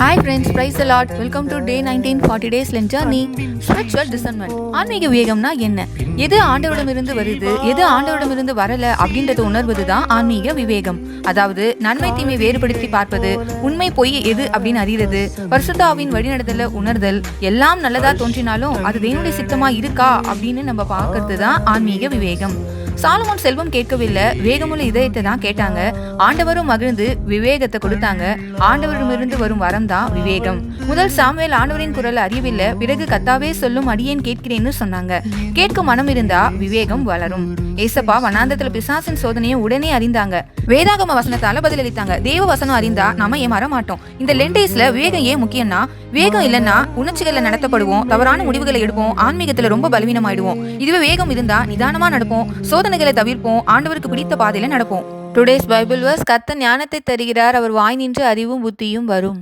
Hi friends, praise the Lord. Welcome to day 19 40 days lent journey. Spiritual discernment. ஆன்மீக விவேகம்னா என்ன? எது ஆண்டவரிடமிருந்து வருது, எது ஆண்டவரிடமிருந்து வரல அப்படின்றத உணர்வது தான் ஆன்மீக விவேகம். அதாவது நன்மை தீமை வேறுபடுத்தி பார்ப்பது, உண்மை பொய் எது அப்படின்னு அறிகிறது, பரிசுத்த ஆவியின் வழிநடத்தல உணர்தல், எல்லாம் நல்லதா தோன்றினாலும் அது தேவனுடைய சித்தமா இருக்கா அப்படின்னு நம்ம பார்க்கறது தான் ஆன்மீக விவேகம். சாலமோன் செல்வம் கேட்கவில்லை, வேகமுள்ள இதயத்தை தான் கேட்டாங்க. ஆண்டவரும் மகிழ்ந்து விவேகத்தை கொடுத்தாங்க. ஆண்டவரிடமிருந்து வரும் வரம் தான் விவேகம். முதல் சாமுவேல் ஆண்டவரின் குரல் அறியவில்லை, பிறகு கத்தாவே சொல்லும் அடியேன் கேட்கிறேன்னு சொன்னாங்க. கேட்கும் மனம் இருந்தா விவேகம் வளரும். ஏசப்பா வனாந்தத்துல பிசாசின் சோதனையை உடனே அறிந்தாங்க. வேதாகம வசனத்தால பதிலளித்தாங்க. தேவ வசனம் அறிந்தா நாம ஏமாற மாட்டோம். இந்த லென்டேஸ்ல விவேகம் ஏன் முக்கியம்னா, வேகம் இல்லைன்னா உணர்ச்சிகளை நடத்தப்படுவோம், தவறான முடிவுகளை எடுப்போம், ஆன்மீகத்துல ரொம்ப பலவீனமாயிடுவோம். இதுவே வேகம் இருந்தா நிதானமா நடப்போம், சோதனைகளை தவிர்ப்போம், ஆண்டவருக்கு பிடித்த பாதையில நடப்போம். டுடேஸ் பைபிள் வர்ஸ்: கர்த்தர் ஞானத்தை தருகிறார், அவர் வாய் நின்று அறிவும் புத்தியும் வரும்.